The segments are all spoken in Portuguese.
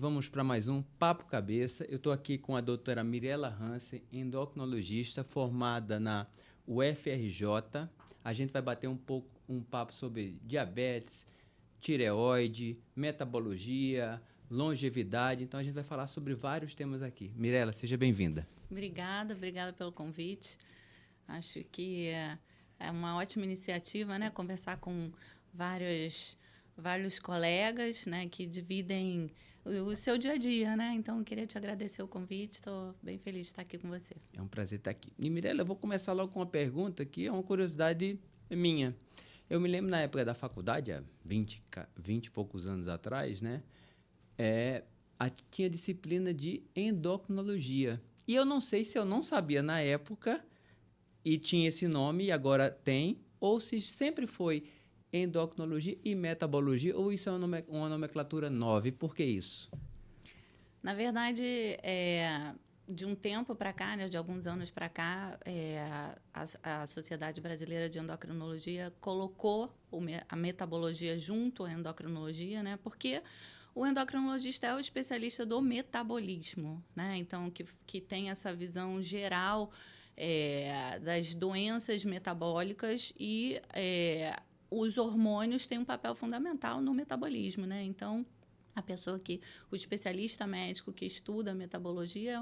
vamos para mais um Papo Cabeça. Eu estou aqui com a doutora Mirela Hansen, endocrinologista formada na UFRJ. A gente vai bater um papo sobre diabetes, tireoide, metabologia, longevidade. Então a gente vai falar sobre vários temas aqui. Mirela, seja bem-vinda. Obrigada pelo convite. Acho que é uma ótima iniciativa, né? Conversar com vários colegas, né, que dividem o seu dia a dia, né? Então, eu queria te agradecer o convite. Estou bem feliz de estar aqui com você. É um prazer estar aqui. E, Mirela, eu vou começar logo com uma pergunta que é uma curiosidade minha. Eu me lembro na época da faculdade, há 20 e poucos anos atrás, né? Tinha disciplina de endocrinologia. E eu não sei se eu não sabia na época e tinha esse nome e agora tem, ou se sempre foi endocrinologia e metabologia, ou isso é uma nomenclatura nova. E por que isso? Na verdade, de um tempo para cá, né, de alguns anos para cá, a Sociedade Brasileira de Endocrinologia colocou a metabologia junto à endocrinologia, né, porque o endocrinologista é o especialista do metabolismo, né, então que tem essa visão geral das doenças metabólicas e os hormônios têm um papel fundamental no metabolismo, né? Então, o especialista médico que estuda a metabologia é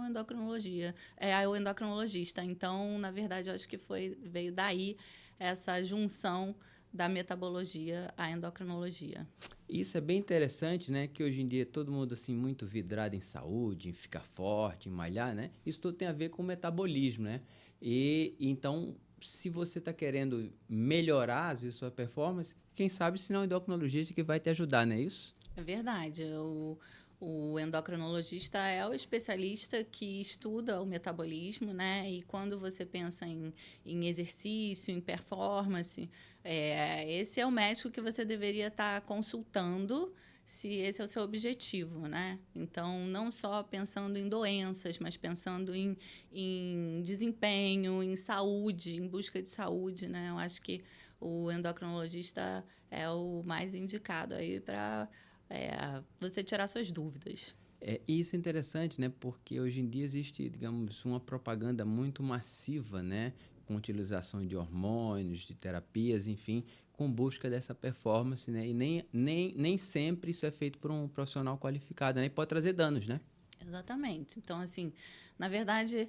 o endocrinologista. Então, na verdade, eu acho que veio daí essa junção da metabologia à endocrinologia. Isso é bem interessante, né? Que hoje em dia todo mundo assim muito vidrado em saúde, em ficar forte, em malhar, né? Isso tudo tem a ver com o metabolismo, né? E então, se você está querendo melhorar às vezes, sua performance, quem sabe se não é o endocrinologista que vai te ajudar, não é isso? É verdade. O endocrinologista é o especialista que estuda o metabolismo, né? E quando você pensa em exercício, em performance, esse é o médico que você deveria estar consultando se esse é o seu objetivo, né? Então, não só pensando em doenças, mas pensando em desempenho, em saúde, em busca de saúde, né? Eu acho que o endocrinologista é o mais indicado aí para você tirar suas dúvidas. Isso é interessante, né? Porque hoje em dia existe, digamos, uma propaganda muito massiva, né? Com utilização de hormônios, de terapias, enfim, com busca dessa performance, né? E nem sempre isso é feito por um profissional qualificado, né? E pode trazer danos, né? Exatamente. Então, assim, na verdade,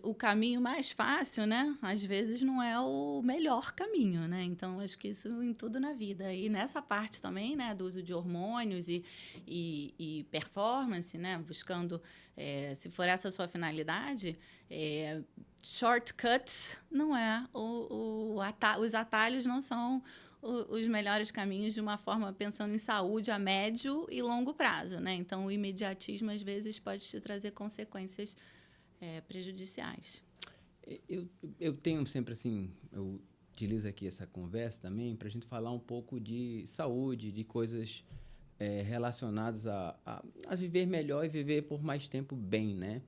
o caminho mais fácil, né? Às vezes não é o melhor caminho, né? Então, acho que isso em tudo na vida. E nessa parte também, né? Do uso de hormônios e performance, né? Buscando, se for essa a sua finalidade, shortcuts não é. Os atalhos não são os melhores caminhos de uma forma pensando em saúde a médio e longo prazo, né? Então, o imediatismo, às vezes, pode te trazer consequências prejudiciais. Eu tenho sempre, assim, eu utilizo aqui essa conversa também para a gente falar um pouco de saúde, de coisas relacionadas a viver melhor e viver por mais tempo bem, né?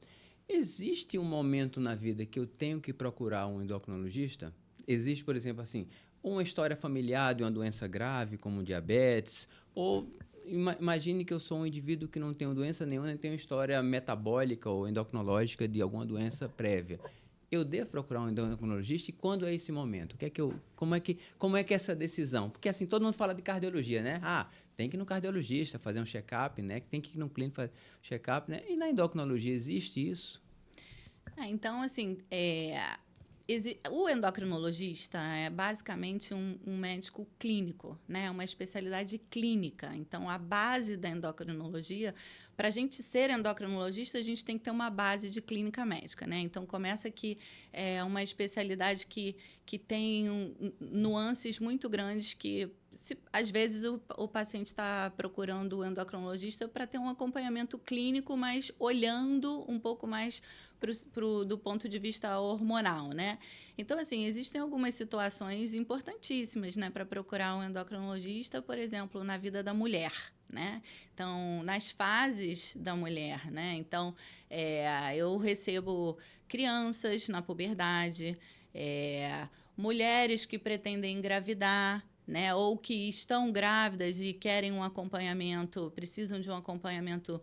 Existe um momento na vida que eu tenho que procurar um endocrinologista? Existe, por exemplo, assim, uma história familiar de uma doença grave, como diabetes, ou imagine que eu sou um indivíduo que não tem doença nenhuma, nem tem uma história metabólica ou endocrinológica de alguma doença prévia. Eu devo procurar um endocrinologista e quando é esse momento? Como é que é essa decisão? Porque assim, todo mundo fala de cardiologia, né? Tem que ir no cardiologista fazer um check-up, né? Tem que ir no clínico fazer um check-up, né? E na endocrinologia existe isso? Então, assim, o endocrinologista é basicamente um médico clínico, né? Uma especialidade clínica. Então, a base da endocrinologia, para a gente ser endocrinologista, a gente tem que ter uma base de clínica médica, né? Então, começa que é uma especialidade que tem nuances muito grandes que, às vezes, o paciente está procurando o endocrinologista para ter um acompanhamento clínico, mas olhando um pouco mais do ponto de vista hormonal, né? Então, assim, existem algumas situações importantíssimas, né, para procurar um endocrinologista, por exemplo, na vida da mulher, né? Então, nas fases da mulher, né? Então, eu recebo crianças na puberdade, mulheres que pretendem engravidar, né, ou que estão grávidas e querem um acompanhamento, precisam de um acompanhamento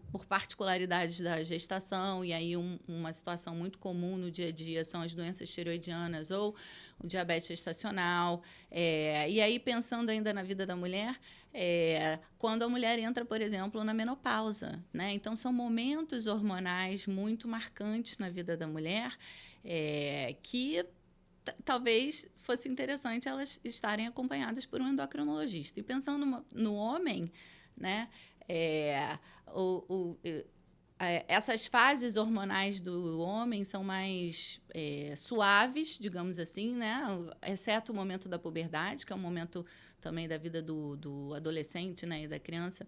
por particularidades da gestação, e aí uma situação muito comum no dia a dia são as doenças tiroidianas ou o diabetes gestacional. E aí, pensando ainda na vida da mulher, quando a mulher entra, por exemplo, na menopausa, né? Então, são momentos hormonais muito marcantes na vida da mulher que talvez fosse interessante elas estarem acompanhadas por um endocrinologista. E pensando no homem, né? Essas fases hormonais do homem são mais suaves, digamos assim, né? Exceto o momento da puberdade, que é um momento também da vida do adolescente, né? E da criança,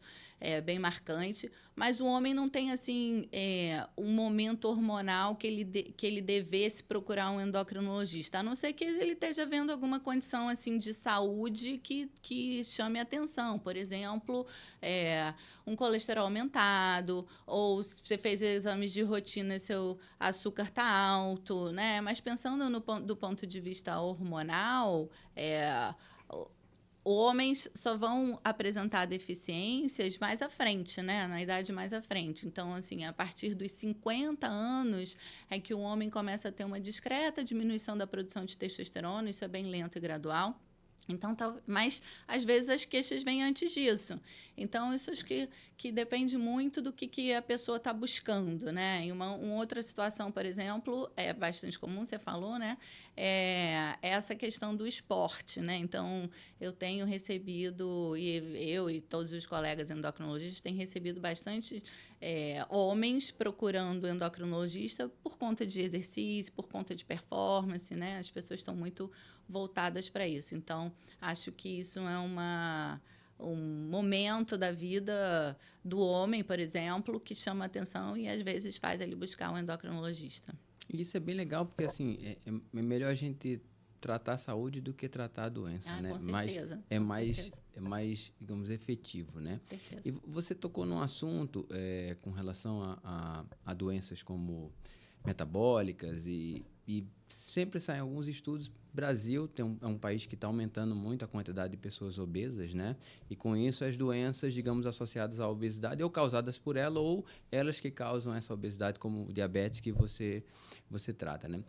bem marcante. Mas o homem não tem assim um momento hormonal que ele devesse procurar um endocrinologista, a não ser que ele esteja vendo alguma condição assim de saúde que chame atenção. Por exemplo, um colesterol aumentado, ou você fez exames de rotina e seu açúcar está alto, né? Mas pensando do ponto de vista hormonal, homens só vão apresentar deficiências mais à frente, né? Na idade mais à frente. Então, assim, a partir dos 50 anos é que o homem começa a ter uma discreta diminuição da produção de testosterona, isso é bem lento e gradual. Então, mas às vezes as queixas vêm antes disso. Então, isso acho que depende muito do que a pessoa está buscando, né? E uma outra situação, por exemplo, é bastante comum, você falou, né? É essa questão do esporte, né? Então, eu tenho recebido, e eu e todos os colegas endocrinologistas têm recebido bastante homens procurando endocrinologista por conta de exercício, por conta de performance, né? As pessoas estão muito voltadas para isso. Então, acho que isso é um momento da vida do homem, por exemplo, que chama atenção e, às vezes, faz ele buscar um endocrinologista. E isso é bem legal, porque assim, é melhor a gente tratar a saúde do que tratar a doença, né? Com certeza. É mais, digamos, efetivo, né? Com certeza. E você tocou num assunto com relação a doenças como metabólicas e sempre saem alguns estudos. Brasil é um país que está aumentando muito a quantidade de pessoas obesas, né? E com isso as doenças, digamos, associadas à obesidade ou causadas por ela ou elas que causam essa obesidade, como o diabetes que você trata, né?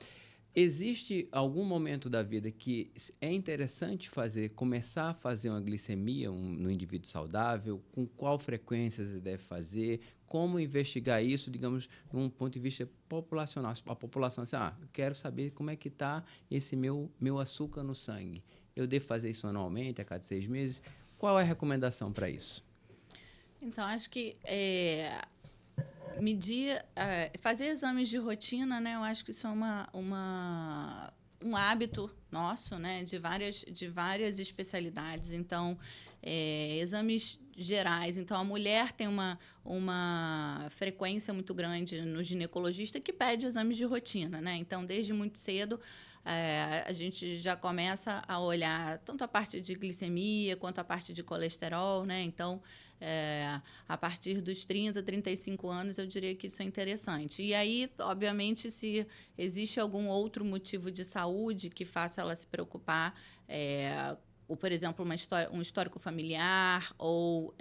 Existe algum momento da vida que é interessante começar a fazer uma glicemia no indivíduo saudável? Com qual frequência você deve fazer? Como investigar isso, digamos, de um ponto de vista populacional? A população assim, eu quero saber como é que está esse meu açúcar no sangue. Eu devo fazer isso anualmente, a cada 6 meses? Qual é a recomendação para isso? Então, acho que fazer exames de rotina, né? Eu acho que isso é um hábito nosso, né? De várias especialidades. Então, exames gerais. Então, a mulher tem uma frequência muito grande no ginecologista que pede exames de rotina, né? Então, desde muito cedo, a gente já começa a olhar tanto a parte de glicemia quanto a parte de colesterol, né? Então, a partir dos 30, 35 anos, eu diria que isso é interessante. E aí, obviamente, se existe algum outro motivo de saúde que faça ela se preocupar, ou, por exemplo, um histórico familiar ou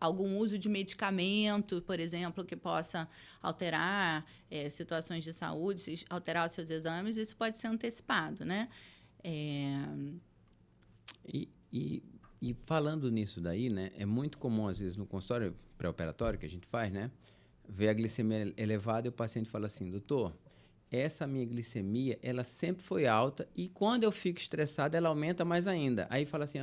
algum uso de medicamento, por exemplo, que possa alterar situações de saúde, alterar os seus exames, isso pode ser antecipado, né? E falando nisso daí, né, é muito comum, às vezes, no consultório pré-operatório que a gente faz, né, ver a glicemia elevada e o paciente fala assim, doutor, essa minha glicemia, ela sempre foi alta e quando eu fico estressado, ela aumenta mais ainda. Aí fala assim,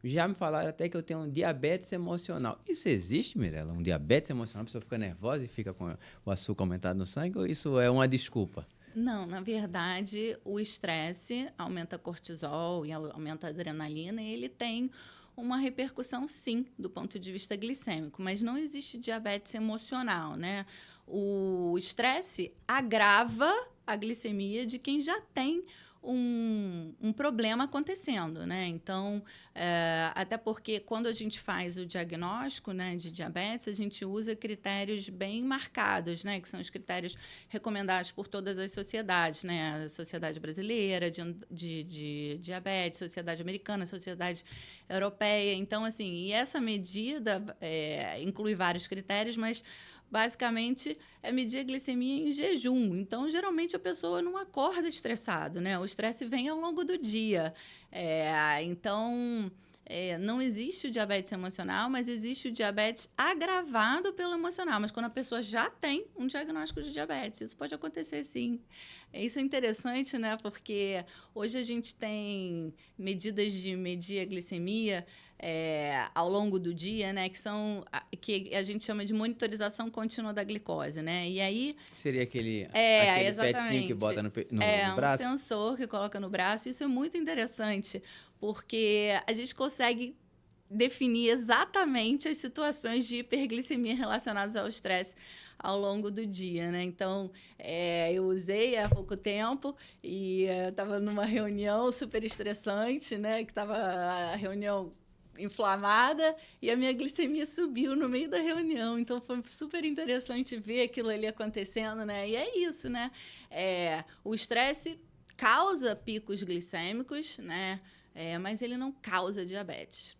já me falaram até que eu tenho um diabetes emocional. Isso existe, Mirela? Um diabetes emocional? A pessoa fica nervosa e fica com o açúcar aumentado no sangue ou isso é uma desculpa? Não, na verdade, o estresse aumenta cortisol e aumenta a adrenalina e ele tem uma repercussão, sim, do ponto de vista glicêmico, mas não existe diabetes emocional, né? O estresse agrava a glicemia de quem já tem um problema acontecendo, né? Então, até porque quando a gente faz o diagnóstico, né, de diabetes, a gente usa critérios bem marcados, né? Que são os critérios recomendados por todas as sociedades, né? A Sociedade Brasileira de Diabetes, Sociedade Americana, Sociedade Europeia. Então, assim, e essa medida inclui vários critérios, mas basicamente é medir a glicemia em jejum. Então, geralmente a pessoa não acorda estressado, né? O estresse vem ao longo do dia. Então, não existe o diabetes emocional, mas existe o diabetes agravado pelo emocional. Mas quando a pessoa já tem um diagnóstico de diabetes, isso pode acontecer sim. Isso é interessante, né? Porque hoje a gente tem medidas de medir a glicemia ao longo do dia, né? Que a gente chama de monitorização contínua da glicose, né? E aí... Seria aquele exatamente. petzinho que bota no braço? Um sensor que coloca no braço. Isso é muito interessante, porque a gente consegue definir exatamente as situações de hiperglicemia relacionadas ao estresse ao longo do dia, né? Então, eu usei há pouco tempo e estava numa reunião super estressante, né? Que estava a reunião inflamada e a minha glicemia subiu no meio da reunião. Então, foi super interessante ver aquilo ali acontecendo, né? E é isso, né? O estresse causa picos glicêmicos, né? Mas ele não causa diabetes.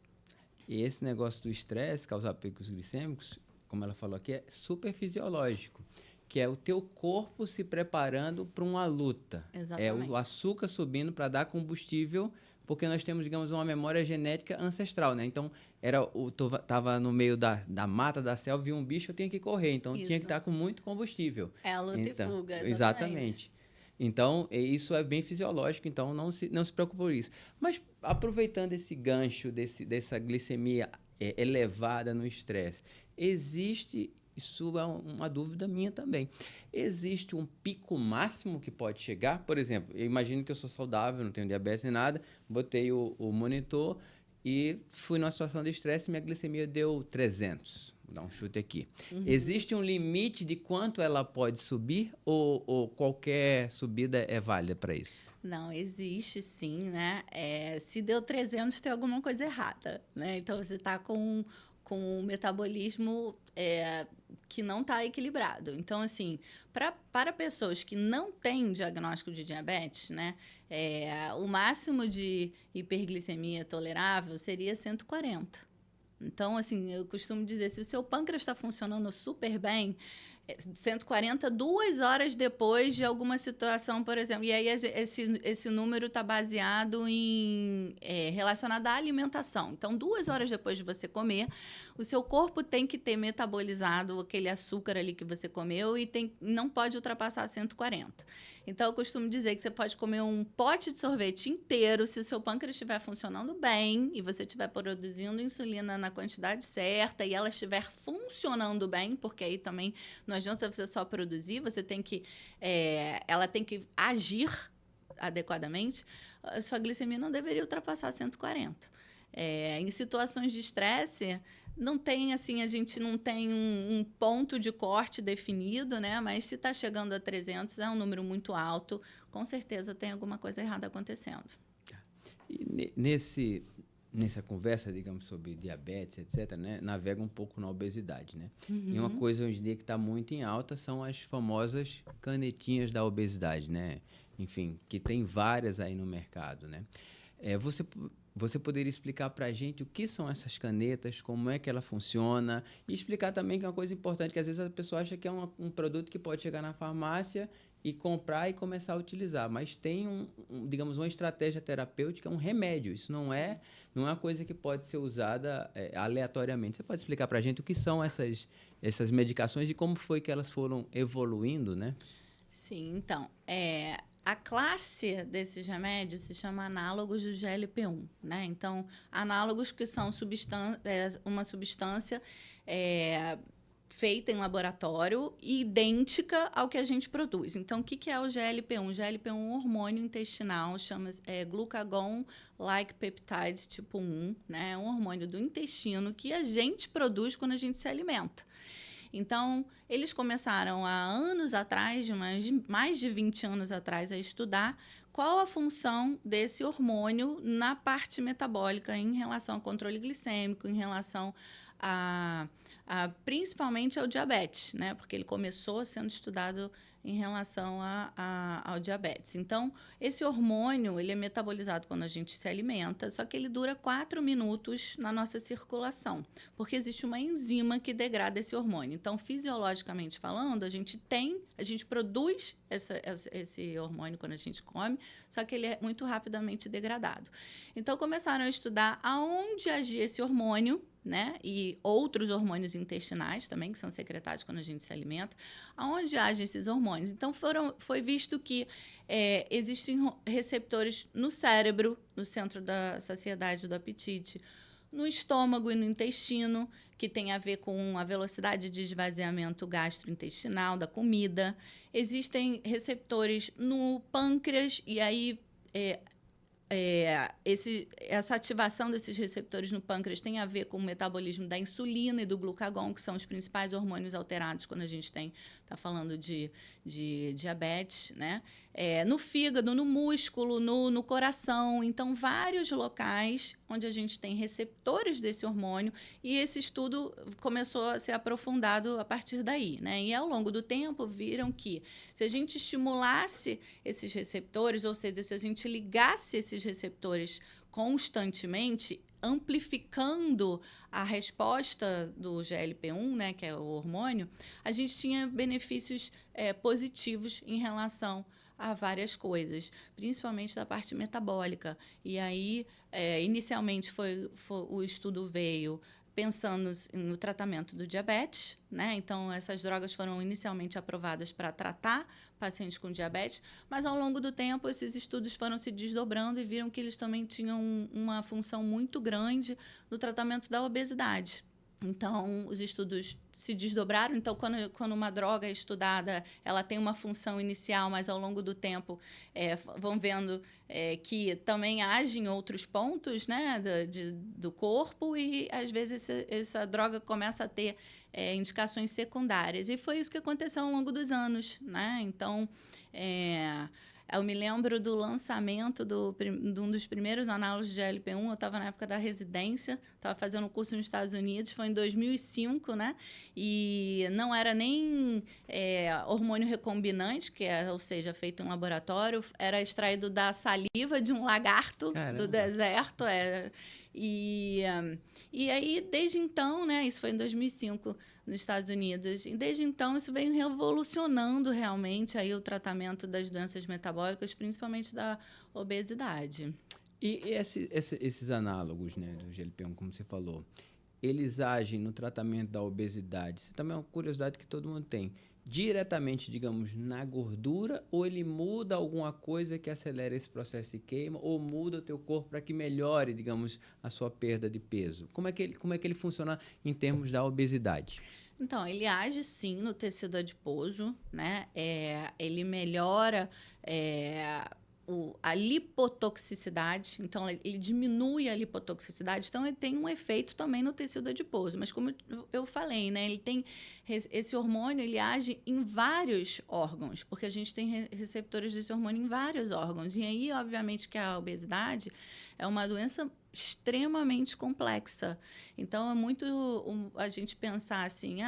E esse negócio do estresse causar picos glicêmicos, como ela falou aqui, é super fisiológico, que é o teu corpo se preparando para uma luta. Exatamente. É o açúcar subindo para dar combustível, porque nós temos, digamos, uma memória genética ancestral, né? Então, tava no meio da mata, da selva, vi um bicho, eu tinha que correr. Então, tinha que estar com muito combustível. A luta e fuga, exatamente. Então, isso é bem fisiológico, então não se preocupe por isso. Mas, aproveitando esse gancho dessa glicemia elevada no estresse, isso é uma dúvida minha também, existe um pico máximo que pode chegar? Por exemplo, eu imagino que eu sou saudável, não tenho diabetes nem nada, botei o monitor e fui numa situação de estresse e minha glicemia deu 300. Vou dar um chute aqui. Uhum. Existe um limite de quanto ela pode subir ou qualquer subida é válida para isso? Não, existe sim, né? Se deu 300, tem alguma coisa errada, né? Então, você está com um metabolismo que não está equilibrado. Então, assim, para pessoas que não têm diagnóstico de diabetes, né? O máximo de hiperglicemia tolerável seria 140. Então, assim, eu costumo dizer, se o seu pâncreas está funcionando super bem, 140, 2 horas depois de alguma situação, por exemplo. E aí esse número está baseado relacionado à alimentação. Então, 2 horas depois de você comer, o seu corpo tem que ter metabolizado aquele açúcar ali que você comeu e não pode ultrapassar 140. Então, eu costumo dizer que você pode comer um pote de sorvete inteiro se o seu pâncreas estiver funcionando bem e você estiver produzindo insulina na quantidade certa e ela estiver funcionando bem, porque aí também não adianta você só produzir, você tem que... ela tem que agir adequadamente. A sua glicemia não deveria ultrapassar 140. Em situações de estresse... Não tem, assim, a gente não tem um ponto de corte definido, né? Mas se está chegando a 300, é um número muito alto. Com certeza tem alguma coisa errada acontecendo. E nessa conversa, digamos, sobre diabetes, etc., né? Navega um pouco na obesidade, né? Uhum. E uma coisa hoje em dia que está muito em alta são as famosas canetinhas da obesidade, né? Enfim, que tem várias aí no mercado, né? Você poderia explicar para a gente o que são essas canetas, como é que ela funciona e explicar também que é uma coisa importante, que às vezes a pessoa acha que é um produto que pode chegar na farmácia e comprar e começar a utilizar, mas tem digamos, uma estratégia terapêutica, um remédio. Isso não é uma coisa que pode ser usada aleatoriamente. Você pode explicar para a gente o que são essas medicações e como foi que elas foram evoluindo, né? Sim, então, a classe desses remédios se chama análogos do GLP-1, né? Então, análogos que são uma substância feita em laboratório e idêntica ao que a gente produz. Então, o que é o GLP-1? O GLP-1 é um hormônio intestinal, chama-se glucagon-like peptide tipo 1, né? É um hormônio do intestino que a gente produz quando a gente se alimenta. Então, eles começaram há anos atrás, mais de 20 anos atrás, a estudar qual a função desse hormônio na parte metabólica em relação ao controle glicêmico, em relação principalmente ao diabetes, né? Porque ele começou sendo estudado em relação ao diabetes. Então, esse hormônio, ele é metabolizado quando a gente se alimenta, só que ele dura 4 minutos na nossa circulação, porque existe uma enzima que degrada esse hormônio. Então, fisiologicamente falando, a gente produz esse hormônio quando a gente come, só que ele é muito rapidamente degradado. Então, começaram a estudar aonde agia esse hormônio, né? E outros hormônios intestinais também, que são secretados quando a gente se alimenta, aonde agem esses hormônios. Então, foi visto que existem receptores no cérebro, no centro da saciedade, do apetite, no estômago e no intestino, que tem a ver com a velocidade de esvaziamento gastrointestinal da comida. Existem receptores no pâncreas, e aí essa ativação desses receptores no pâncreas tem a ver com o metabolismo da insulina e do glucagon, que são os principais hormônios alterados quando a gente está falando de diabetes, né? No fígado, no músculo, no coração. Então, vários locais onde a gente tem receptores desse hormônio, e esse estudo começou a ser aprofundado a partir daí, né? E, ao longo do tempo, viram que se a gente estimulasse esses receptores, ou seja, se a gente ligasse esses receptores constantemente, amplificando a resposta do GLP-1, né, que é o hormônio, a gente tinha benefícios positivos em relação a várias coisas, principalmente da parte metabólica. E aí, inicialmente, o estudo veio pensando no tratamento do diabetes, né? Então, essas drogas foram inicialmente aprovadas para tratar pacientes com diabetes, mas, ao longo do tempo, esses estudos foram se desdobrando e viram que eles também tinham uma função muito grande no tratamento da obesidade. Então, os estudos se desdobraram. Então, quando uma droga é estudada, ela tem uma função inicial, mas, ao longo do tempo, vão vendo que também age em outros pontos, né, do corpo, e, às vezes, essa droga começa a ter indicações secundárias. E foi isso que aconteceu ao longo dos anos, né? Então, eu me lembro do lançamento de um dos primeiros análogos de GLP-1. Eu estava na época da residência, estava fazendo um curso nos Estados Unidos, foi em 2005, né? E não era nem hormônio recombinante, ou seja, feito em laboratório, era extraído da saliva de um lagarto. Caramba. Do deserto. E aí, desde então, né, isso foi em 2005, nos Estados Unidos, e desde então isso vem revolucionando realmente aí o tratamento das doenças metabólicas, principalmente da obesidade. E esses análogos, né, do GLP-1, como você falou, eles agem no tratamento da obesidade? Isso também é uma curiosidade que todo mundo tem. Diretamente, digamos, na gordura, ou ele muda alguma coisa que acelera esse processo de queima, ou muda o teu corpo para que melhore, digamos, a sua perda de peso? Como é que ele funciona em termos da obesidade? Então, ele age sim no tecido adiposo, né? Ele melhora a lipotoxicidade, então ele diminui a lipotoxicidade, então ele tem um efeito também no tecido adiposo. Mas, como eu falei, né, ele tem esse hormônio, ele age em vários órgãos, porque a gente tem receptores desse hormônio em vários órgãos. E aí, obviamente, que a obesidade é uma doença extremamente complexa. Então, é muito a gente pensar assim,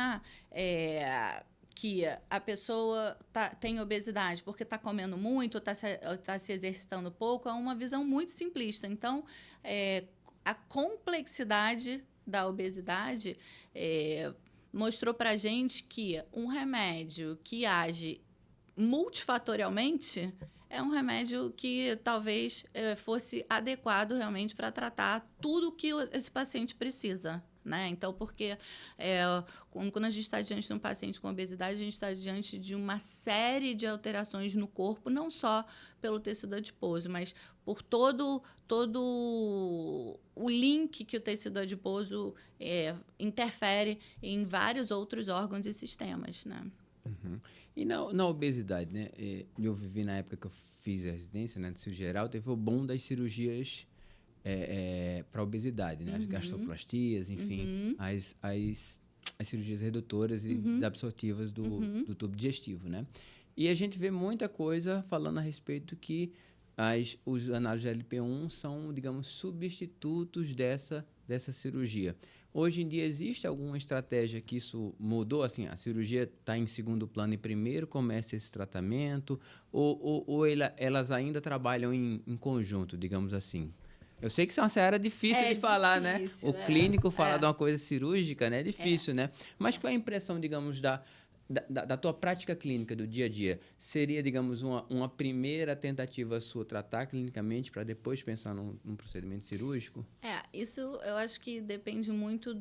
que a pessoa tem obesidade porque está comendo muito ou está se exercitando pouco, é uma visão muito simplista. Então, a complexidade da obesidade mostrou para a gente que um remédio que age multifatorialmente é um remédio que talvez fosse adequado realmente para tratar tudo que esse paciente precisa. Né? Então, porque quando a gente está diante de um paciente com obesidade, a gente está diante de uma série de alterações no corpo, não só pelo tecido adiposo, mas por todo o link que o tecido adiposo interfere em vários outros órgãos e sistemas. Né? Uhum. E na obesidade, né? Eu vivi na época que eu fiz a residência, né, de cirurgia geral, teve o boom das cirurgias para obesidade, né? As gastroplastias, enfim, as as cirurgias redutoras e desabsortivas do tubo digestivo, né? E a gente vê muita coisa falando a respeito que os análogos de GLP-1 são, digamos, substitutos dessa cirurgia. Hoje em dia, existe alguma estratégia que isso mudou? Assim, a cirurgia está em segundo plano e primeiro começa esse tratamento? Ou elas ainda trabalham em conjunto, digamos assim? Eu sei que isso é uma seara difícil de falar, né? O clínico falar de uma coisa cirúrgica, né? É difícil, né? Mas qual é a impressão, digamos, da tua prática clínica do dia a dia? Seria, digamos, uma primeira tentativa sua tratar clinicamente para depois pensar num procedimento cirúrgico? Isso eu acho que depende muito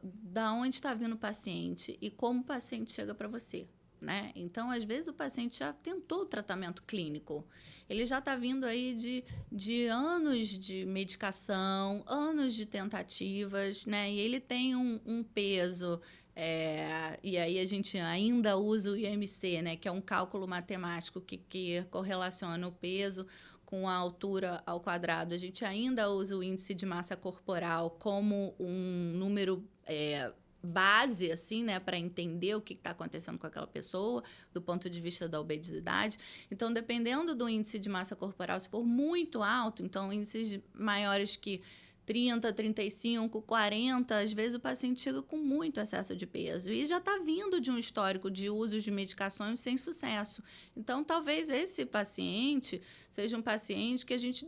da onde está vindo o paciente e como o paciente chega para você, né? Então, às vezes, o paciente já tentou o tratamento clínico. Ele já está vindo aí de anos de medicação, anos de tentativas, né? E ele tem um peso... e aí a gente ainda usa o IMC, né, que é um cálculo matemático que correlaciona o peso com a altura ao quadrado. A gente ainda usa o índice de massa corporal como um número base, assim, né, para entender o que está acontecendo com aquela pessoa, do ponto de vista da obesidade. Então, dependendo do índice de massa corporal, se for muito alto, então índices maiores que 30, 35, 40, às vezes o paciente chega com muito excesso de peso e já está vindo de um histórico de uso de medicações sem sucesso. Então, talvez esse paciente seja um paciente que a gente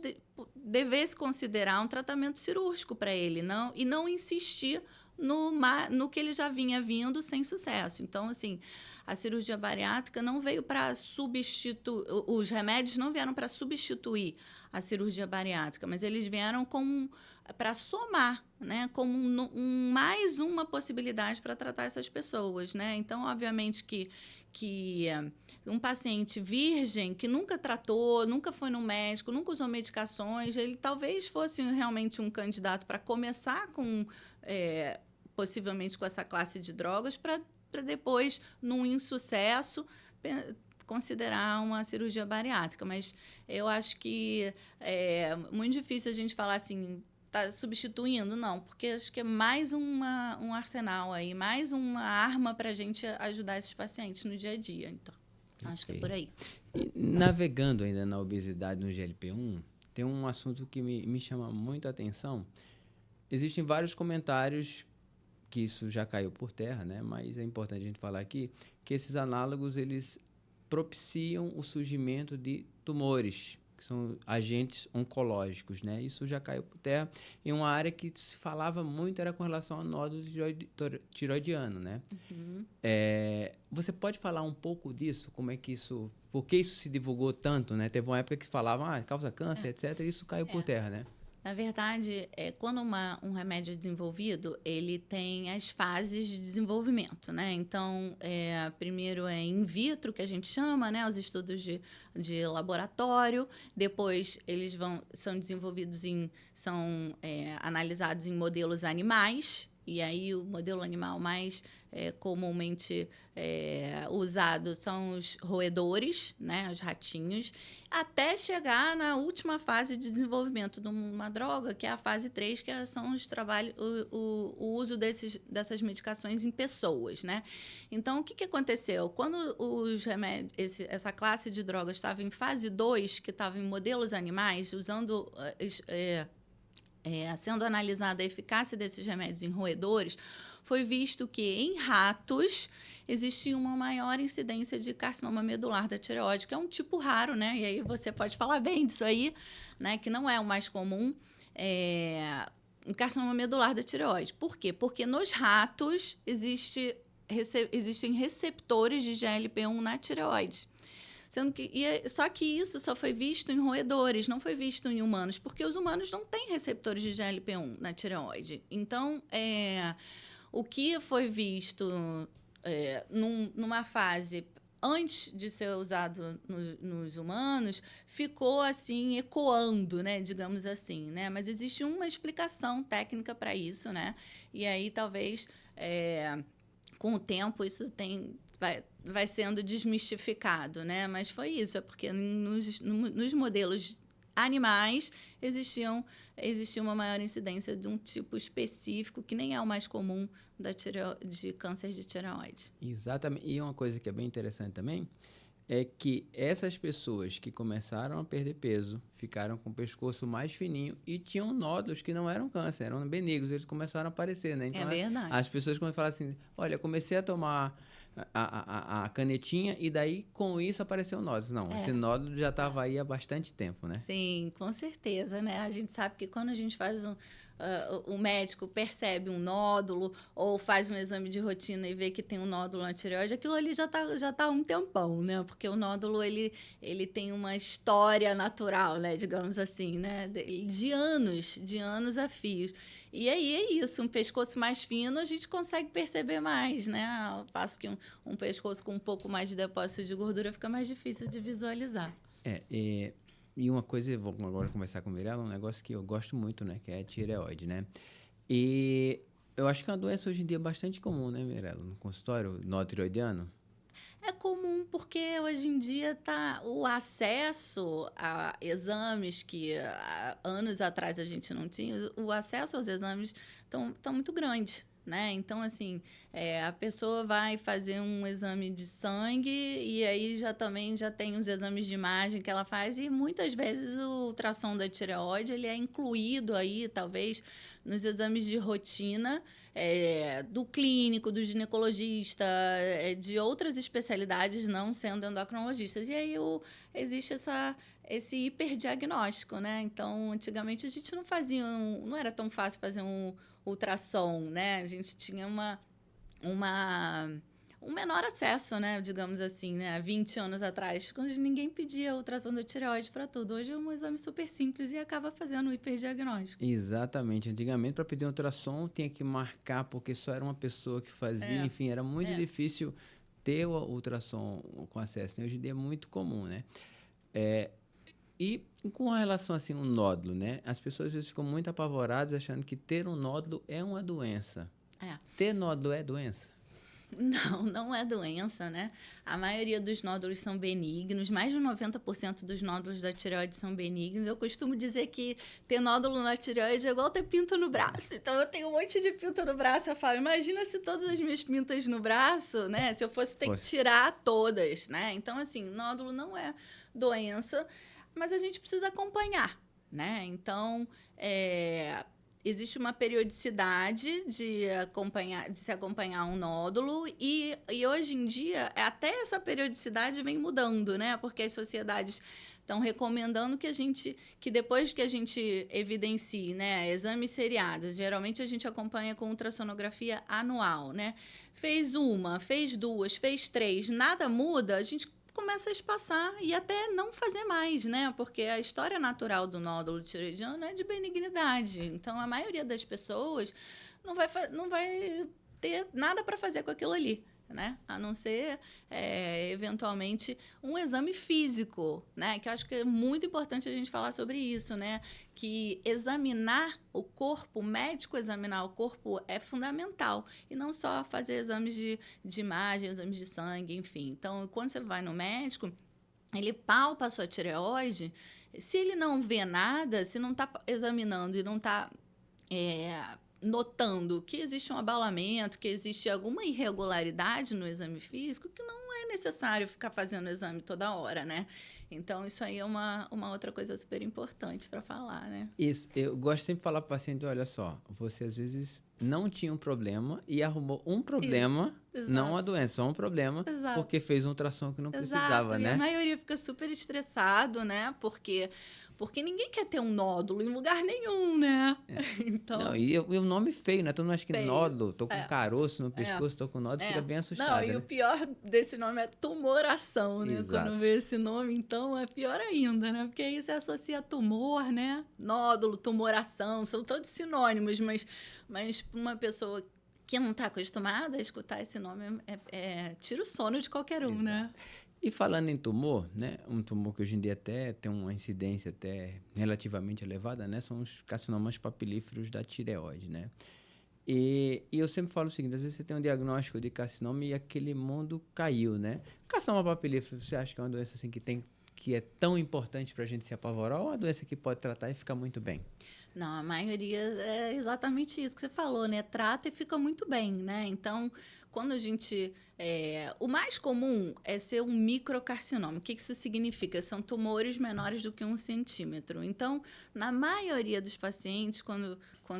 devesse considerar um tratamento cirúrgico para ele, e não insistir no que ele já vinha vindo sem sucesso. Então, assim, a cirurgia bariátrica não veio para substituir, os remédios não vieram para substituir a cirurgia bariátrica, mas eles vieram para somar, né, como mais uma possibilidade para tratar essas pessoas, né? Então, obviamente que um paciente virgem que nunca tratou, nunca foi no médico, nunca usou medicações, ele talvez fosse realmente um candidato para começar possivelmente com essa classe de drogas, para depois, num insucesso, considerar uma cirurgia bariátrica. Mas eu acho que é muito difícil a gente falar assim, está substituindo, não, porque acho que é mais um arsenal aí, mais uma arma para a gente ajudar esses pacientes no dia a dia. Então, acho que é por aí. E, navegando ainda na obesidade no GLP-1, tem um assunto que me chama muito a atenção. Existem vários comentários que isso já caiu por terra, né? Mas é importante a gente falar aqui que esses análogos, eles propiciam o surgimento de tumores, que são agentes oncológicos, né? Isso já caiu por terra em uma área que se falava muito, era com relação ao nódulo tiroidiano, né? Você pode falar um pouco disso? Como é que isso... Por que isso se divulgou tanto, né? Teve uma época que falavam, causa câncer, etc. E isso caiu por terra, né? Na verdade, quando um remédio é desenvolvido, ele tem as fases de desenvolvimento, né? Então, primeiro é in vitro, que a gente chama, né? Os estudos de laboratório. Depois, eles são desenvolvidos são analisados em modelos animais. E aí, o modelo animal mais comumente usado são os roedores, né, os ratinhos, até chegar na última fase de desenvolvimento de uma droga, que é a fase 3, que são o uso dessas medicações em pessoas, né? Então, o que aconteceu? Quando os remédios, essa classe de drogas estava em fase 2, que estava em modelos animais, usando... sendo analisada a eficácia desses remédios em roedores, foi visto que em ratos existia uma maior incidência de carcinoma medular da tireoide, que é um tipo raro, né? E aí você pode falar bem disso aí, né? Que não é o mais comum, um carcinoma medular da tireoide. Por quê? Porque nos ratos existem receptores de GLP-1 na tireoide. Só que isso só foi visto em roedores, não foi visto em humanos, porque os humanos não têm receptores de GLP-1 na tireoide. Então, o que foi visto numa fase antes de ser usado nos humanos, ficou assim, ecoando, né, digamos assim, né? Mas existe uma explicação técnica para isso, né? E aí, talvez, com o tempo, isso vai sendo desmistificado, né? Mas foi isso, porque nos modelos animais existia uma maior incidência de um tipo específico, que nem é o mais comum de câncer de tireoide. Exatamente. E uma coisa que é bem interessante também é que essas pessoas que começaram a perder peso ficaram com o pescoço mais fininho e tinham nódulos que não eram câncer, eram benignos, eles começaram a aparecer, né? Então, É verdade. as pessoas começam a falar assim, olha, comecei a tomar a canetinha e daí com isso apareceu nódulos. Não, esse nódulo já estava aí há bastante tempo, né? Sim, com certeza, né? A gente sabe que quando a gente faz o médico percebe um nódulo ou faz um exame de rotina e vê que tem um nódulo na tireoide, aquilo ali já tá há um tempão, né? Porque o nódulo, ele tem uma história natural, né? Digamos assim, né? De anos a fios. E aí é isso, um pescoço mais fino a gente consegue perceber mais, né? Ao passo que um pescoço com um pouco mais de depósito de gordura fica mais difícil de visualizar. E uma coisa, vou agora conversar com o Mirella, um negócio que eu gosto muito, né? Que é a tireoide, né? E eu acho que é uma doença hoje em dia bastante comum, né, Mirella? No consultório, nó tireoidiano. É comum porque hoje em dia o acesso a exames que anos atrás a gente não tinha, o acesso aos exames estão muito grande, né? Então, assim, a pessoa vai fazer um exame de sangue e aí já tem os exames de imagem que ela faz e muitas vezes o ultrassom da tireoide ele é incluído aí, talvez, nos exames de rotina do clínico, do ginecologista, de outras especialidades não sendo endocrinologistas. E aí existe esse hiperdiagnóstico, né? Então, antigamente a gente não era tão fácil fazer um ultrassom, né? A gente tinha um menor acesso, né? Digamos assim, né? Há 20 anos atrás, quando ninguém pedia ultrassom da tireoide para tudo. Hoje é um exame super simples e acaba fazendo o hiperdiagnóstico. Exatamente. Antigamente, para pedir um ultrassom, tinha que marcar, porque só era uma pessoa que fazia. Enfim, era muito difícil ter o ultrassom com acesso. Né? Hoje em dia é muito comum, né? E com relação assim um nódulo, né? As pessoas às vezes ficam muito apavoradas achando que ter um nódulo é uma doença. Ter nódulo é doença? Não é doença, né? A maioria dos nódulos são benignos, mais de 90% dos nódulos da tireoide são benignos. Eu costumo dizer que ter nódulo na tireoide é igual ter pinta no braço. Então, eu tenho um monte de pinta no braço, eu falo, imagina se todas as minhas pintas no braço, né? Se eu fosse ter que tirar todas, né? Então, assim, nódulo não é doença, mas a gente precisa acompanhar, né? Então, existe uma periodicidade de se acompanhar um nódulo e hoje em dia até essa periodicidade vem mudando, né? Porque as sociedades estão recomendando que depois que a gente evidencie, né, exames seriados, geralmente a gente acompanha com ultrassonografia anual, né? Fez uma, fez duas, fez três, nada muda, a gente começa a espaçar e até não fazer mais, né? Porque a história natural do nódulo tireoidiano é de benignidade. Então, a maioria das pessoas não vai ter nada para fazer com aquilo ali, né? A não ser, eventualmente, um exame físico, né? Que eu acho que é muito importante a gente falar sobre isso, né? Que examinar o corpo, o médico examinar o corpo é fundamental. E não só fazer exames de imagem, exames de sangue, enfim. Então, quando você vai no médico, ele palpa a sua tireoide. Se ele não vê nada, se não está examinando e não está notando que existe um abalamento, que existe alguma irregularidade no exame físico, que não é necessário ficar fazendo o exame toda hora, né? Então, isso aí é uma outra coisa super importante para falar, né? Isso, eu gosto sempre de falar para o paciente, olha só, você às vezes não tinha um problema e arrumou um problema, não uma doença, só um problema, porque fez um ultrassom que não precisava, né? E a maioria fica super estressado, né? Porque ninguém quer ter um nódulo em lugar nenhum, né? Então... Não, e o nome feio, né? Todo mundo acha que nódulo, tô com caroço no pescoço, tô com nódulo, fica bem assustado. Não, e o pior desse nome é tumoração, né? Exato. Quando vê esse nome, então, é pior ainda, né? Porque aí você associa tumor, né? Nódulo, tumoração, são todos sinônimos, mas uma pessoa que não está acostumada a escutar esse nome tira o sono de qualquer um, né? E falando em tumor, né? Um tumor que hoje em dia até tem uma incidência até relativamente elevada, né? São os carcinomas papilíferos da tireoide, né? E eu sempre falo o seguinte, às vezes você tem um diagnóstico de carcinoma e aquele mundo caiu, né? Carcinoma papilífero, você acha que é uma doença assim que que é tão importante para a gente se apavorar ou é uma doença que pode tratar e ficar muito bem? Não, a maioria é exatamente isso que você falou, né? Trata e fica muito bem, né? Então, quando a gente... o mais comum é ser um microcarcinoma. O que isso significa? São tumores menores do que 1 centímetro. Então, na maioria dos pacientes, quando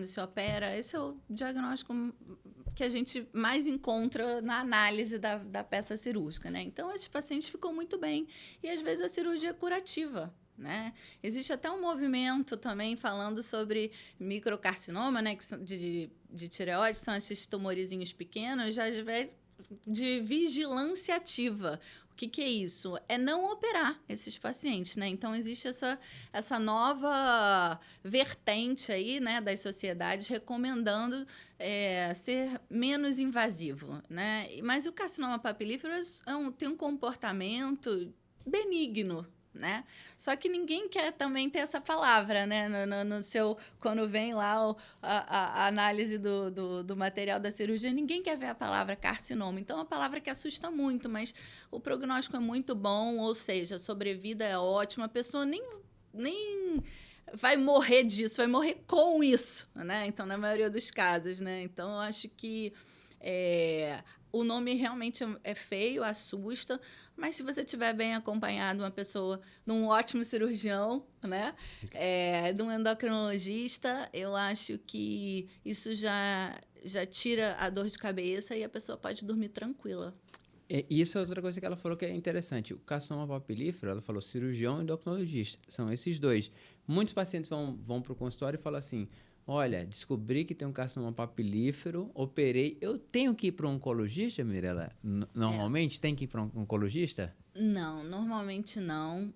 se opera, esse é o diagnóstico que a gente mais encontra na análise da peça cirúrgica, né? Então, esses pacientes ficam muito bem. E, às vezes, a cirurgia é curativa. Né? Existe até um movimento também falando sobre microcarcinoma, né, que são de tireoide, são esses tumorizinhos pequenos, já de vigilância ativa. O que é isso? É não operar esses pacientes, né? Então, existe essa nova vertente aí, né, das sociedades recomendando ser menos invasivo, né? Mas o carcinoma papilífero tem um comportamento benigno, né? Só que ninguém quer também ter essa palavra, né? No seu, quando vem lá a análise do material da cirurgia, ninguém quer ver a palavra carcinoma. Então, é uma palavra que assusta muito, mas o prognóstico é muito bom, ou seja, a sobrevida é ótima, a pessoa nem vai morrer disso, vai morrer com isso, né? Então, na maioria dos casos, né? Então, eu acho que o nome realmente é feio, assusta, mas se você estiver bem acompanhado, uma pessoa, de um ótimo cirurgião, né? De um endocrinologista, eu acho que isso já tira a dor de cabeça e a pessoa pode dormir tranquila. E isso é outra coisa que ela falou que é interessante. O carcinoma papilífero, ela falou cirurgião e endocrinologista. São esses dois. Muitos pacientes vão para o consultório e falam assim, olha, descobri que tem um carcinoma papilífero, operei. Eu tenho que ir para um oncologista, Mirela? Normalmente tem que ir para um oncologista? Não, normalmente não.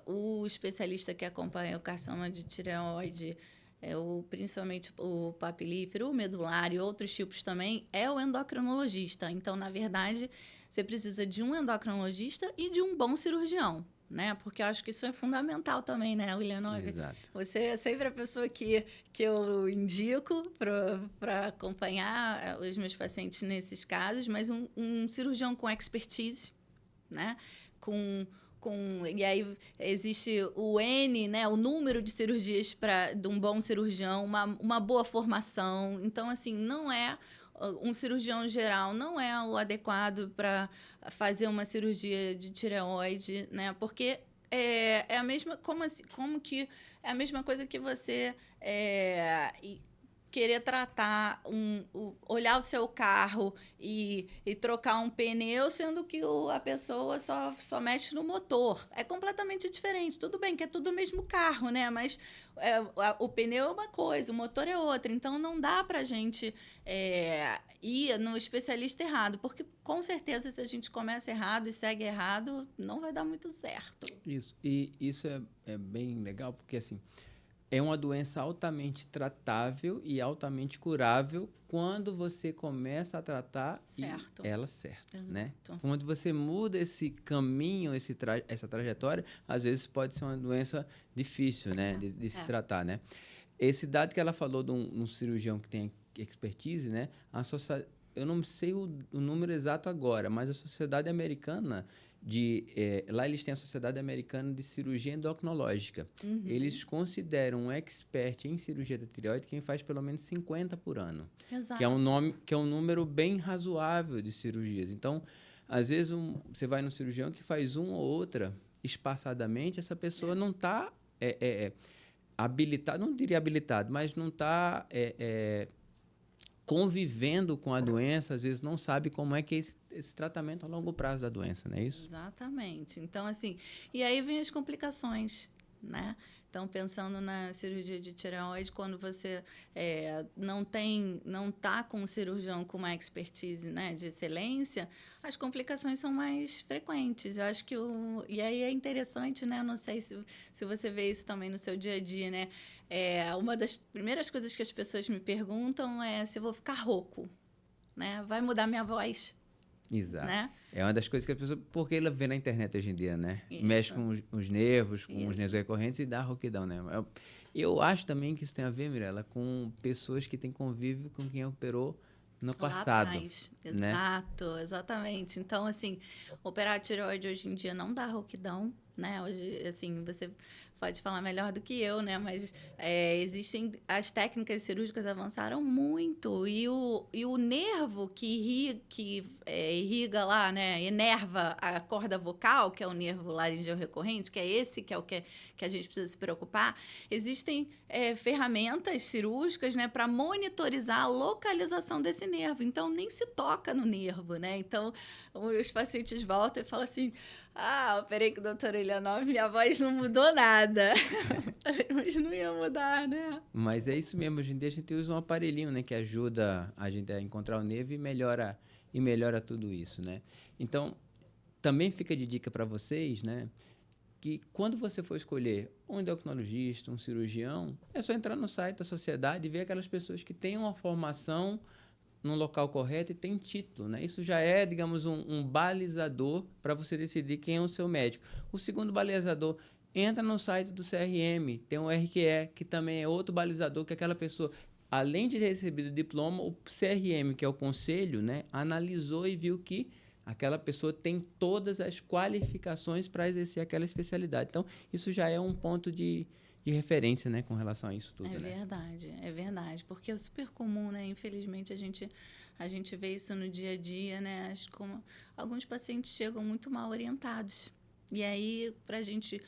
O especialista que acompanha o carcinoma de tireoide, principalmente o papilífero, o medular e outros tipos também, é o endocrinologista. Então, na verdade, você precisa de um endocrinologista e de um bom cirurgião. Né? Porque eu acho que isso é fundamental também, né, William? Exato. Você é sempre a pessoa que eu indico para acompanhar os meus pacientes nesses casos, mas um cirurgião com expertise, né? E aí existe o N, né? O número de cirurgias de um bom cirurgião, uma boa formação. Então, assim, não é... Um cirurgião geral não é o adequado para fazer uma cirurgia de tireoide, né? Porque é a mesma... Como que é a mesma coisa que você... querer tratar, olhar o seu carro e trocar um pneu, sendo que a pessoa só mexe no motor. É completamente diferente. Tudo bem que é tudo o mesmo carro, né? Mas o pneu é uma coisa, o motor é outra. Então, não dá para a gente ir no especialista errado, porque, com certeza, se a gente começa errado e segue errado, não vai dar muito certo. Isso. E isso é bem legal, porque, assim... É uma doença altamente tratável e altamente curável quando você começa a tratar ela certo, né? Quando você muda esse caminho, essa trajetória, às vezes pode ser uma doença difícil, né? De se tratar, né? Esse dado que ela falou de um cirurgião que tem expertise, né? Eu não sei o número exato agora, mas a Sociedade Americana... lá eles têm a Sociedade Americana de Cirurgia Endocrinológica. Uhum. Eles consideram um expert em cirurgia da tireoide quem faz pelo menos 50 por ano. Exato. Que é um número bem razoável de cirurgias. Então, às vezes, você vai no cirurgião que faz uma ou outra espaçadamente, essa pessoa não está habilitada, não diria habilitado, mas não está... convivendo com a doença, às vezes não sabe como é que é esse tratamento a longo prazo da doença, não é isso? Exatamente. Então, assim, e aí vem as complicações, né? Então, pensando na cirurgia de tireoide, quando você não está com um cirurgião com uma expertise, né, de excelência, as complicações são mais frequentes. Eu acho que e aí é interessante, né? Não sei se você vê isso também no seu dia a dia, né? Uma das primeiras coisas que as pessoas me perguntam é se eu vou ficar rouco, né? Vai mudar minha voz? Exato. Né? É uma das coisas que a pessoa... Porque ela vê na internet hoje em dia, né? Isso. Mexe com os nervos, com os nervos recorrentes e dá rouquidão, né? Eu acho também que isso tem a ver, Mirela, com pessoas que têm convívio com quem operou no passado. Lá atrás. Né? Exato, exatamente. Então, assim, operar a tireoide hoje em dia não dá rouquidão, né? Hoje, assim, você pode falar melhor do que eu, né? Mas existem... As técnicas cirúrgicas avançaram muito. E o nervo que irriga lá, né? Inerva a corda vocal, que é o nervo laringeu recorrente, que é esse que é o que a gente precisa se preocupar. Existem ferramentas cirúrgicas, né? Para monitorizar a localização desse nervo. Então, nem se toca no nervo, né? Então, os pacientes voltam e falam assim... operei com o doutor Elianov, minha voz não mudou nada. Mas não ia mudar, né? Mas é isso mesmo. Hoje em dia a gente usa um aparelhinho, né? Que ajuda a gente a encontrar o nervo e melhora tudo isso, né? Então, também fica de dica para vocês, né? Que quando você for escolher um endocrinologista, um cirurgião, é só entrar no site da sociedade e ver aquelas pessoas que têm uma formação num local correto e tem título, né? Isso já é, digamos, um balizador para você decidir quem é o seu médico. O segundo balizador, entra no site do CRM, tem um RQE, que também é outro balizador, que aquela pessoa, além de ter recebido o diploma, o CRM, que é o conselho, né, analisou e viu que aquela pessoa tem todas as qualificações para exercer aquela especialidade. Então, isso já é um ponto de referência, né, com relação a isso tudo. É verdade, porque é super comum, né? Infelizmente, a gente vê isso no dia a dia, né? Como alguns pacientes chegam muito mal orientados. E aí, para a gente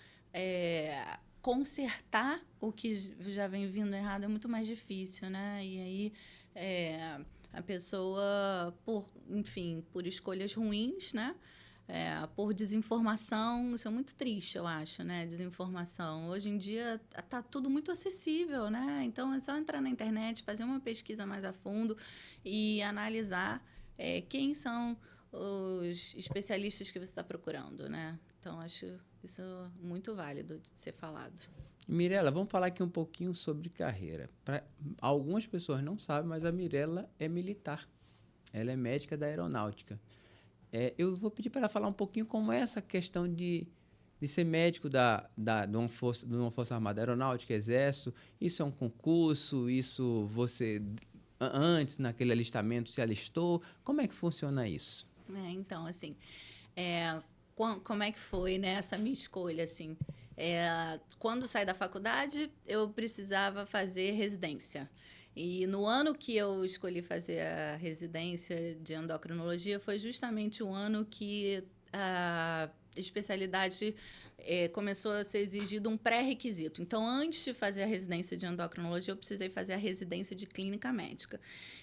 consertar o que já vem vindo errado é muito mais difícil, né? E aí, a pessoa, por escolhas ruins, né? Por desinformação, isso é muito triste, eu acho, né? Desinformação. Hoje em dia está tudo muito acessível, né? Então, é só entrar na internet, fazer uma pesquisa mais a fundo e analisar quem são os especialistas que você está procurando, né? Então, acho isso muito válido de ser falado. Mirela, vamos falar aqui um pouquinho sobre carreira. Algumas pessoas não sabem, mas a Mirela é militar. Ela é médica da aeronáutica. Eu vou pedir para ela falar um pouquinho como é essa questão de ser médico de uma força armada aeronáutica, exército. Isso é um concurso? Isso você, antes, naquele alistamento, se alistou? Como é que funciona isso? Então, assim, como é que foi, né, essa minha escolha, assim? Quando saí da faculdade, eu precisava fazer residência. E no ano que eu escolhi fazer a residência de endocrinologia, foi justamente o ano que a especialidade começou a ser exigido um pré-requisito. Então, antes de fazer a residência de endocrinologia, eu precisei fazer a residência de clínica médica.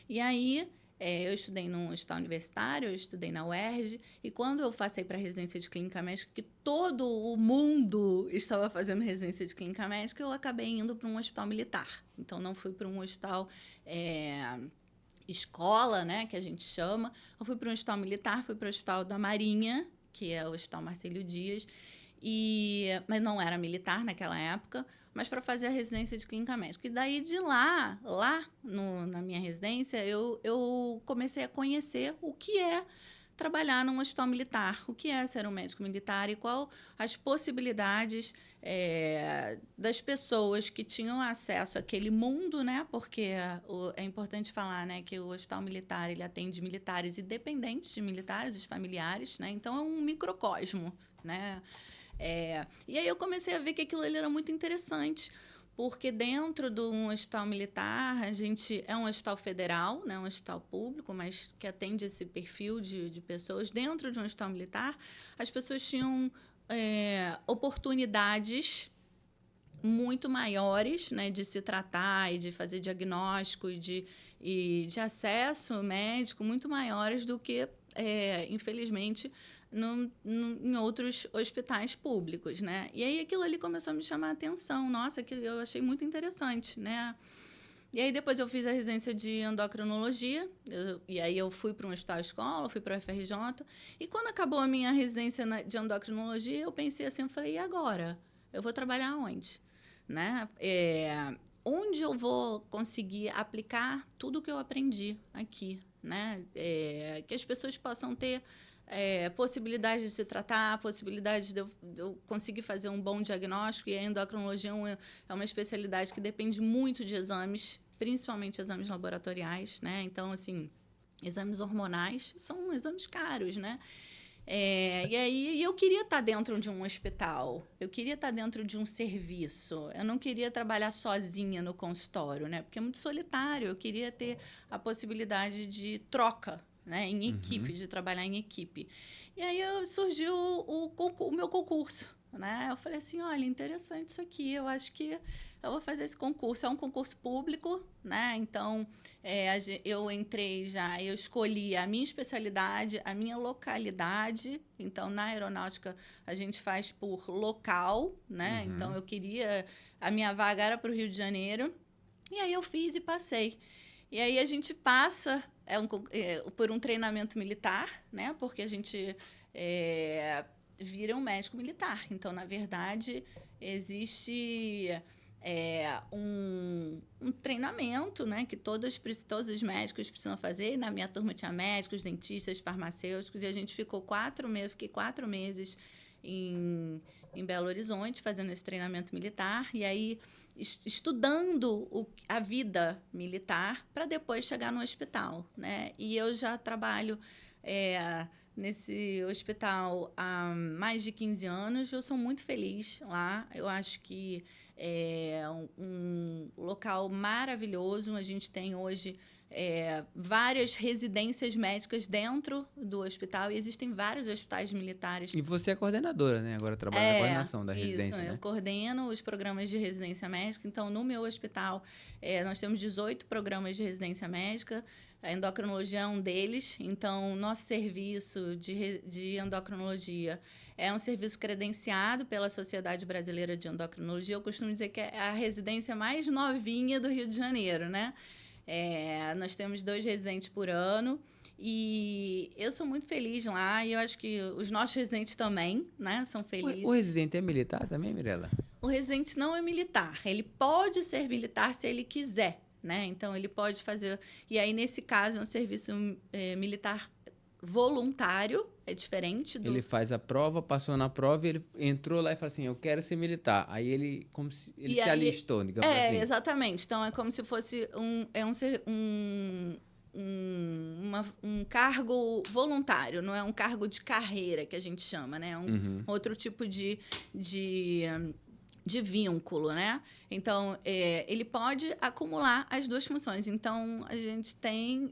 E aí, eu estudei num hospital universitário, eu estudei na UERJ, e quando eu passei para a residência de clínica médica, que todo o mundo estava fazendo residência de clínica médica, eu acabei indo para um hospital militar. Então, não fui para um hospital escola, né, que a gente chama. Eu fui para um hospital militar, fui para o Hospital da Marinha, que é o Hospital Marcílio Dias, mas não era militar naquela época, mas para fazer a residência de clínica médica. E daí, de lá na minha residência, eu comecei a conhecer o que é trabalhar num hospital militar, o que é ser um médico militar e qual as possibilidades das pessoas que tinham acesso àquele mundo, né? Porque é importante falar, né, que o hospital militar ele atende militares e dependentes de militares, os familiares, né? Então, é um microcosmo, né? E aí eu comecei a ver que aquilo ali era muito interessante, porque dentro de um hospital militar, a gente é um hospital federal, né, um hospital público, mas que atende esse perfil de pessoas. Dentro de um hospital militar, as pessoas tinham oportunidades muito maiores, né, de se tratar e de fazer diagnóstico e de acesso médico muito maiores do que, infelizmente, em outros hospitais públicos, né? E aí aquilo ali começou a me chamar a atenção. Nossa, que eu achei muito interessante, né? E aí depois eu fiz a residência de endocrinologia, e aí eu fui para um hospital escola, fui para o UFRJ, e quando acabou a minha residência de endocrinologia, eu pensei assim, eu falei, e agora? Eu vou trabalhar onde? Né? Onde eu vou conseguir aplicar tudo que eu aprendi aqui, né? Que as pessoas possam ter possibilidade de se tratar, possibilidade de eu conseguir fazer um bom diagnóstico. E a endocrinologia é uma especialidade que depende muito de exames, principalmente exames laboratoriais, né? Então, assim, exames hormonais são exames caros, né? E aí eu queria estar dentro de um hospital, eu queria estar dentro de um serviço, eu não queria trabalhar sozinha no consultório, né? Porque é muito solitário, eu queria ter a possibilidade de troca, né? Em equipe, de trabalhar em equipe. E aí surgiu o meu concurso, né? Eu falei assim, olha, interessante isso aqui, eu acho que eu vou fazer esse concurso. É um concurso público, né? Então, eu entrei já, eu escolhi a minha especialidade, a minha localidade. Então, na aeronáutica, a gente faz por local, né? Então, a minha vaga era para o Rio de Janeiro. E aí eu fiz e passei. E aí a gente passa por um treinamento militar, né? Porque a gente vira um médico militar. Então, na verdade, existe um treinamento, né, que todos os médicos precisam fazer. Na minha turma tinha médicos, dentistas, farmacêuticos, e a gente ficou 4 meses, fiquei 4 meses em Belo Horizonte fazendo esse treinamento militar, e aí estudando a vida militar para depois chegar no hospital, né? E eu já trabalho nesse hospital há mais de 15 anos, eu sou muito feliz lá, eu acho que é um local maravilhoso. A gente tem hoje várias residências médicas dentro do hospital e existem vários hospitais militares. E você é coordenadora, né? Agora trabalha na coordenação da residência, né? Eu coordeno os programas de residência médica. Então, no meu hospital, nós temos 18 programas de residência médica. A endocrinologia é um deles. Então, nosso serviço de endocrinologia é um serviço credenciado pela Sociedade Brasileira de Endocrinologia. Eu costumo dizer que é a residência mais novinha do Rio de Janeiro, né? Nós temos 2 residentes por ano e eu sou muito feliz lá e eu acho que os nossos residentes também, né, são felizes. O residente é militar também, Mirela? O residente não é militar. Ele pode ser militar se ele quiser, né? Então, ele pode fazer... E aí, nesse caso, é um serviço militar voluntário, é diferente do... Ele faz a prova, passou na prova e ele entrou lá e falou assim, eu quero ser militar. Aí ele, como se ele se alistou, digamos assim. Exatamente. Então, é como se fosse um cargo voluntário, não é um cargo de carreira que a gente chama, né? É outro tipo de vínculo, né? Então, ele pode acumular as 2 funções. Então, a gente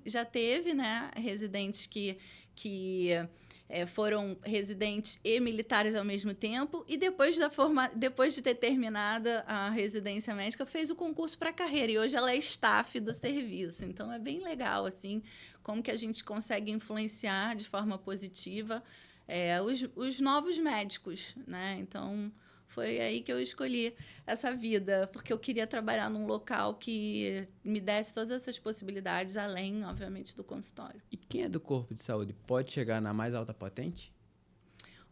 já teve, né, residentes que foram residentes e militares ao mesmo tempo e depois de ter terminado a residência médica, fez o concurso para carreira e hoje ela é staff do serviço. Então, é bem legal, assim, como que a gente consegue influenciar de forma positiva os novos médicos, né? Então, foi aí que eu escolhi essa vida, porque eu queria trabalhar num local que me desse todas essas possibilidades, além, obviamente, do consultório. E quem é do corpo de saúde pode chegar na mais alta patente?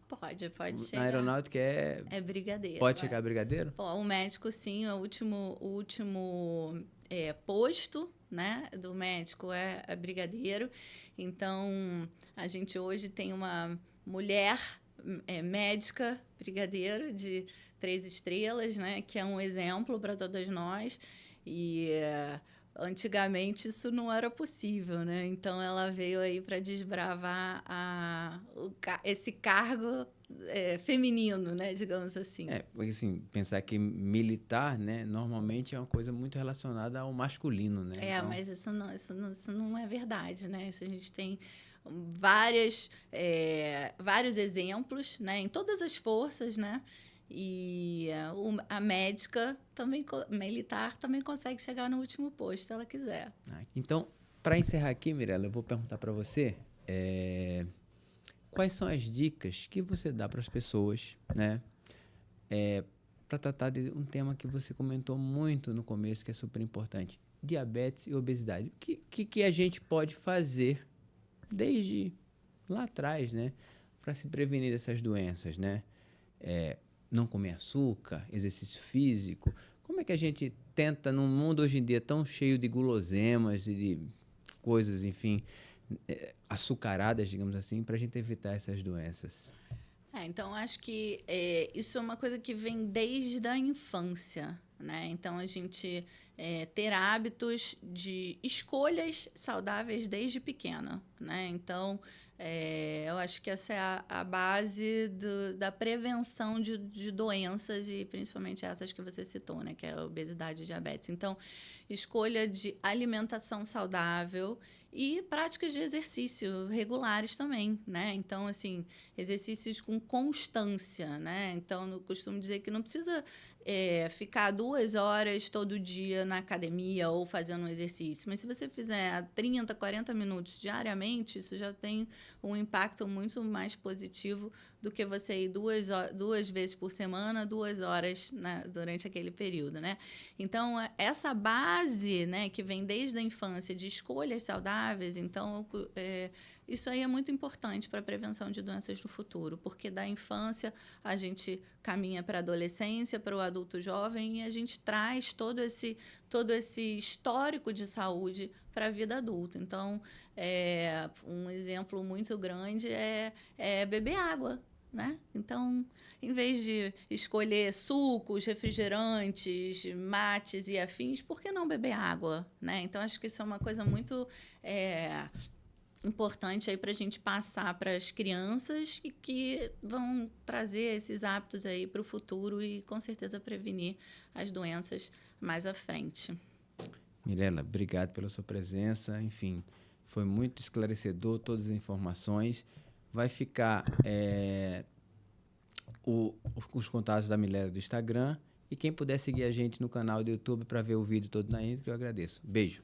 Pode chegar. Na aeronáutica é brigadeiro. Pode chegar a brigadeiro? O médico, sim, o último posto, né, do médico é brigadeiro. Então, a gente hoje tem uma mulher médica brigadeiro de 3 estrelas, né, que é um exemplo para todas nós. E antigamente isso não era possível, né? Então ela veio aí para desbravar esse cargo feminino, né, digamos assim. Porque assim, pensar que militar, né, normalmente é uma coisa muito relacionada ao masculino, né? Então... mas isso não é verdade, né? Isso a gente tem vários exemplos, né, em todas as forças, né? E a médica militar também consegue chegar no último posto, se ela quiser. Então, para encerrar aqui, Mirela, eu vou perguntar para você quais são as dicas que você dá para as pessoas, né, para tratar de um tema que você comentou muito no começo, que é super importante, diabetes e obesidade. O que a gente pode fazer desde lá atrás, né, para se prevenir dessas doenças, né? Não comer açúcar, exercício físico. Como é que a gente tenta, num mundo hoje em dia tão cheio de guloseimas e de coisas, enfim, açucaradas, digamos assim, para a gente evitar essas doenças? Então, acho que isso é uma coisa que vem desde a infância, né? Então, a gente ter hábitos de escolhas saudáveis desde pequena, né? Então, Eu acho que essa é a base da prevenção de doenças e principalmente essas que você citou, né, que é a obesidade e diabetes. Então, escolha de alimentação saudável e práticas de exercício regulares também, né? Então, assim, exercícios com constância, né? Então, eu costumo dizer que não precisa ficar 2 horas todo dia na academia ou fazendo um exercício, mas se você fizer 30, 40 minutos diariamente, isso já tem um impacto muito mais positivo do que você ir 2 vezes por semana, 2 horas, né, durante aquele período, né? Então, essa base, né, que vem desde a infância de escolhas saudáveis, então, isso aí é muito importante para a prevenção de doenças no futuro, porque da infância a gente caminha para a adolescência, para o adulto jovem, e a gente traz todo esse histórico de saúde para a vida adulta. Então, um exemplo muito grande é beber água, né? Então, em vez de escolher sucos, refrigerantes, mates e afins, por que não beber água, né? Então, acho que isso é uma coisa muito importante aí para a gente passar para as crianças e que vão trazer esses hábitos aí para o futuro e, com certeza, prevenir as doenças mais à frente. Mirela, obrigado pela sua presença. Enfim, foi muito esclarecedor todas as informações. Vai ficar os contatos da Mirela do Instagram e quem puder seguir a gente no canal do YouTube para ver o vídeo todo na íntegra, eu agradeço. Beijo.